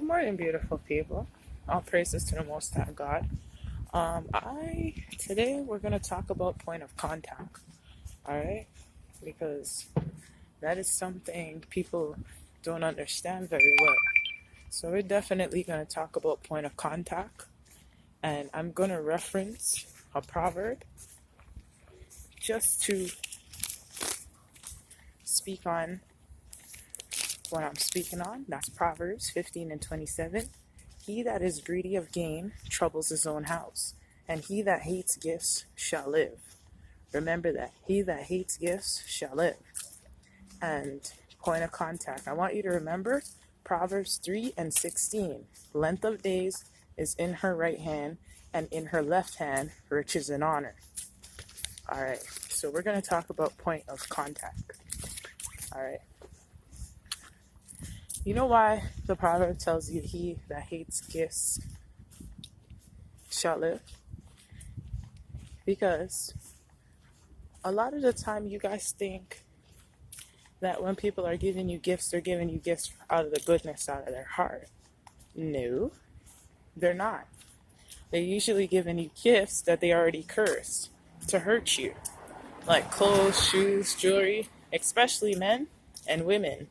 morning, beautiful people. All praises to the Most High God. I Today we're gonna talk about point of contact. All right, because that is something people don't understand very well. So we're definitely gonna talk about point of contact, and I'm gonna reference a proverb just to speak on what I'm speaking on. That's Proverbs 15:27. He that is greedy of gain troubles his own house, and he that hates gifts shall live. Remember that. He that hates gifts shall live. And point of contact. I want you to remember Proverbs 3:16. Length of days is in her right hand, and in her left hand riches and honor. All right. So we're going to talk about point of contact. All right. You know why the proverb tells you he that hates gifts shall live? Because a lot of the time you guys think that when people are giving you gifts, they're giving you gifts out of the goodness out of their heart. No, they're not. They're usually giving you gifts that they already cursed to hurt you. Like clothes, shoes, jewelry, especially men and women.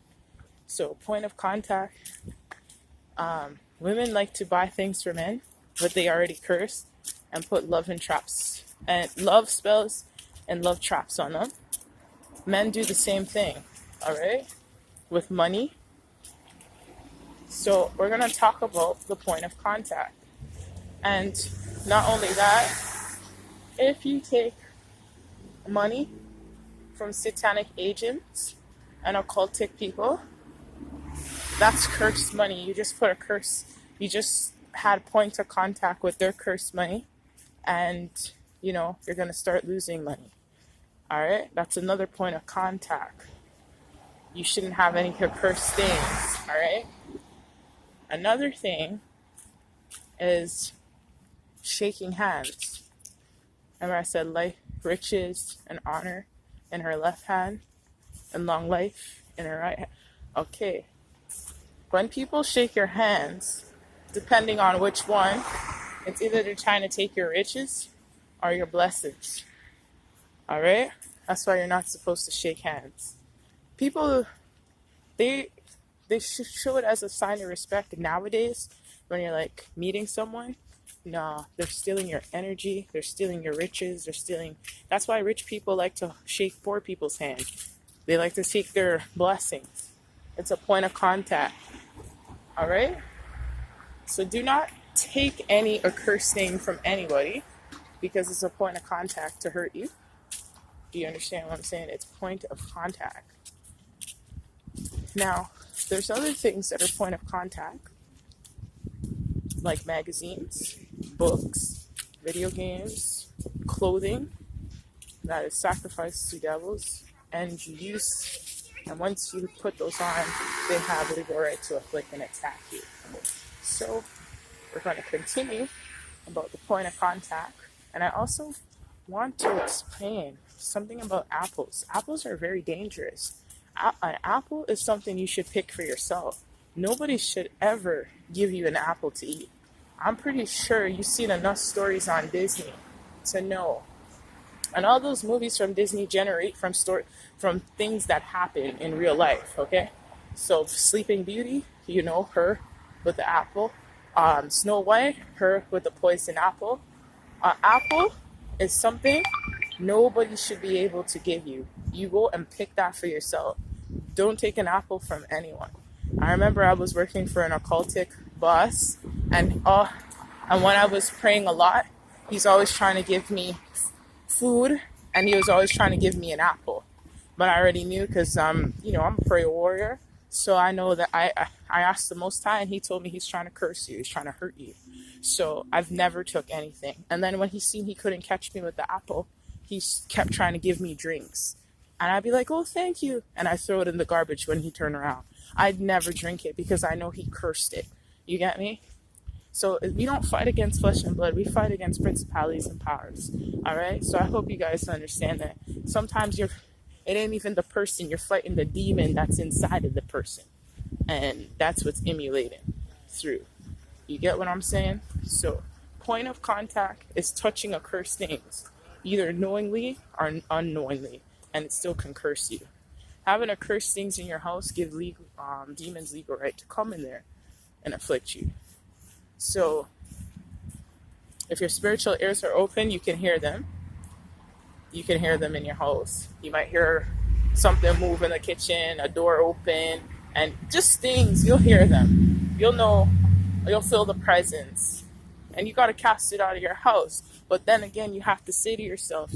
So point of contact, women like to buy things for men, but they already cursed and put love and traps and love spells and love traps on them. Men do the same thing, all right, with money. So we're going to talk about the point of contact. And not only that, if you take money from satanic agents and occultic people, that's cursed money. You just put a curse. You just had point of contact with their cursed money, and you're going to start losing money. All right? That's another point of contact. You shouldn't have any cursed things. All right? Another thing is shaking hands. Remember I said life, riches, and honor in her left hand, and long life in her right hand. Okay. When people shake your hands, depending on which one, it's either they're trying to take your riches or your blessings. All right? That's why you're not supposed to shake hands. People, they show it as a sign of respect nowadays when you're like meeting someone. No, they're stealing your energy. They're stealing your riches. That's why rich people like to shake poor people's hands. They like to take their blessings. It's a point of contact. All right? So do not take any accursed thing from anybody because it's a point of contact to hurt you. Do you understand what I'm saying? It's point of contact. Now, there's other things that are point of contact, like magazines, books, video games, clothing that is sacrificed to devils, and you use. And once you put those on, they have legal right to afflict and attack you. So we're going to continue about the point of contact. And I also want to explain something about apples. Apples are very dangerous. An apple is something you should pick for yourself. Nobody should ever give you an apple to eat. I'm pretty sure you've seen enough stories on Disney to know. And all those movies from Disney generate from things that happen in real life, okay? So Sleeping Beauty, her with the apple. Snow White, her with the poison apple. Apple is something nobody should be able to give you. You go and pick that for yourself. Don't take an apple from anyone. I remember I was working for an occultic boss, and when I was praying a lot, he's always trying to give me food, and he was always trying to give me an apple. But I already knew because I'm a prayer warrior, so I know that I asked the Most High, and he told me he's trying to curse you, he's trying to hurt you. So I've never took anything. And then when he seen he couldn't catch me with the apple, he kept trying to give me drinks, and I'd be like, "Oh, thank you," and I throw it in the garbage when he turned around. I'd never drink it because I know he cursed it. You get me? So we don't fight against flesh and blood. We fight against principalities and powers. All right? So I hope you guys understand that. Sometimes it ain't even the person. You're fighting the demon that's inside of the person. And that's what's emulating. through. You get what I'm saying? So, point of contact is touching accursed things, either knowingly or unknowingly, and it still can curse you. Having accursed things in your house give demons legal right to come in there and afflict you. So, if your spiritual ears are open, you can hear them. You can hear them in your house. You might hear something move in the kitchen, a door open, and just things, you'll hear them. You'll know, you'll feel the presence. And you got to cast it out of your house. But then again, you have to say to yourself,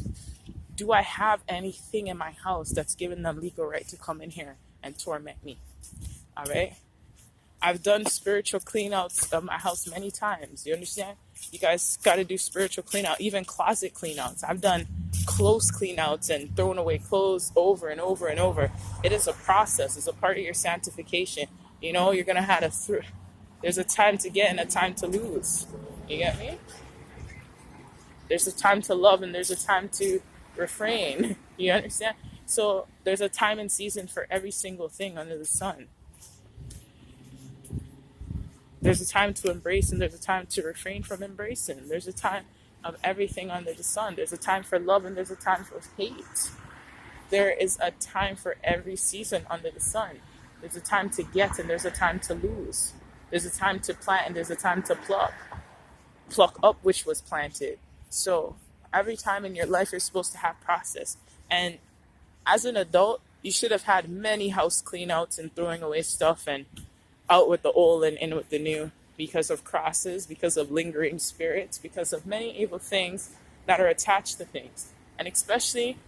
do I have anything in my house that's given them legal right to come in here and torment me? All right? I've done spiritual cleanouts of my house many times. You understand? You guys got to do spiritual cleanout, even closet cleanouts. I've done clothes cleanouts and thrown away clothes over and over and over. It is a process. It's a part of your sanctification. You know, you're going to have to, there's a time to get and a time to lose. You get me? There's a time to love and there's a time to refrain. You understand? So there's a time and season for every single thing under the sun. There's a time to embrace and there's a time to refrain from embracing. There's a time of everything under the sun. There's a time for love and there's a time for hate. There is a time for every season under the sun. There's a time to get and there's a time to lose. There's a time to plant and there's a time to pluck. Pluck up which was planted. So every time in your life you're supposed to have process. And as an adult, you should have had many house cleanouts and throwing away stuff and out with the old and in with the new, because of crosses, because of lingering spirits, because of many evil things that are attached to things. And especially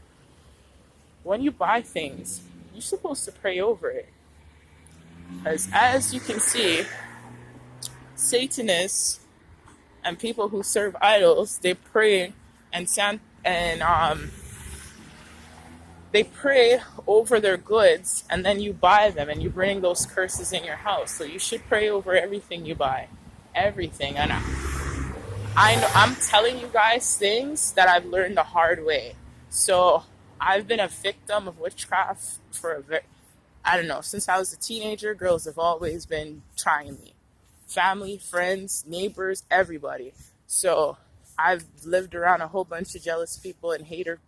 when you buy things, you're supposed to pray over it. Because as you can see, Satanists and people who serve idols, they pray they pray over their goods, and then you buy them and you bring those curses in your house. So you should pray over everything you buy. Everything. And I'm telling you guys things that I've learned the hard way. So I've been a victim of witchcraft for since I was a teenager. Girls have always been trying me. Family, friends, neighbors, everybody. So I've lived around a whole bunch of jealous people and haters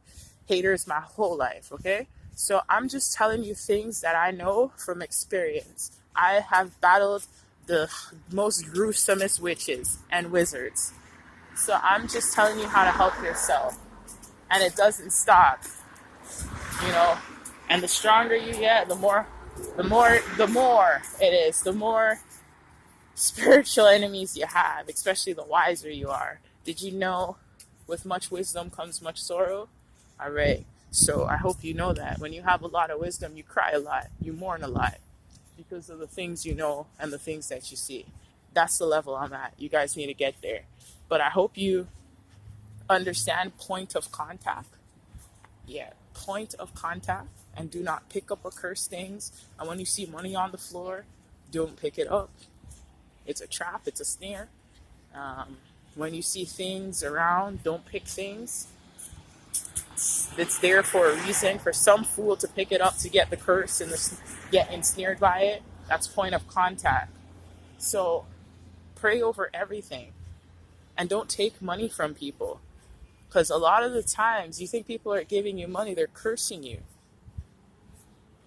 my whole life, okay? So I'm just telling you things that I know from experience. I have battled the most gruesomest witches and wizards. So I'm just telling you how to help yourself. And it doesn't stop, you know? And the stronger you get, the more it is, the more spiritual enemies you have, especially the wiser you are. Did you know with much wisdom comes much sorrow? All right. So I hope you know that. When you have a lot of wisdom, you cry a lot, you mourn a lot because of the things you know and the things that you see. That's the level I'm at. You guys need to get there. But I hope you understand point of contact. Yeah, point of contact. And do not pick up accursed things. And when you see money on the floor, don't pick it up. It's a trap. It's a snare. When you see things around, don't pick things. It's there for a reason, for some fool to pick it up to get the curse and get ensnared by it. That's point of contact. So pray over everything and don't take money from people, because a lot of the times you think people are giving you money, they're cursing you.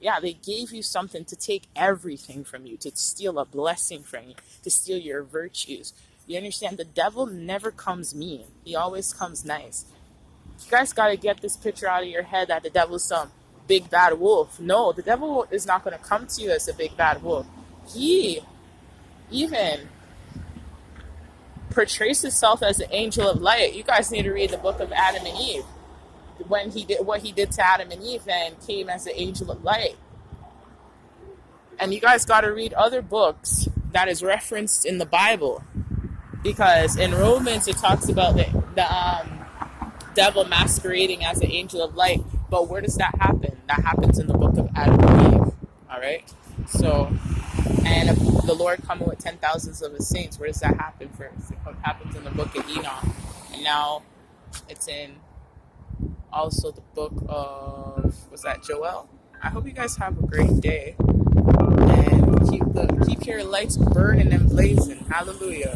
Yeah, they gave you something to take everything from you, to steal a blessing from you, to steal your virtues. You understand? The devil never comes mean. He always comes nice. You guys got to get this picture out of your head that the devil's some big bad wolf. No, the devil is not going to come to you as a big bad wolf. He even portrays himself as an angel of light. You guys need to read the book of Adam and Eve. When he did what he did to Adam and Eve and came as an angel of light. And you guys got to read other books that is referenced in the Bible, because in Romans it talks about the devil masquerading as an angel of light. But where does that happen? That happens in the book of Adam and Eve. All right. So, and the Lord coming with 10,000s of his saints. Where does that happen first? It happens in the book of Enoch, and now it's in also the book of, was that Joel? I hope you guys have a great day, and Keep your lights burning and blazing. Hallelujah.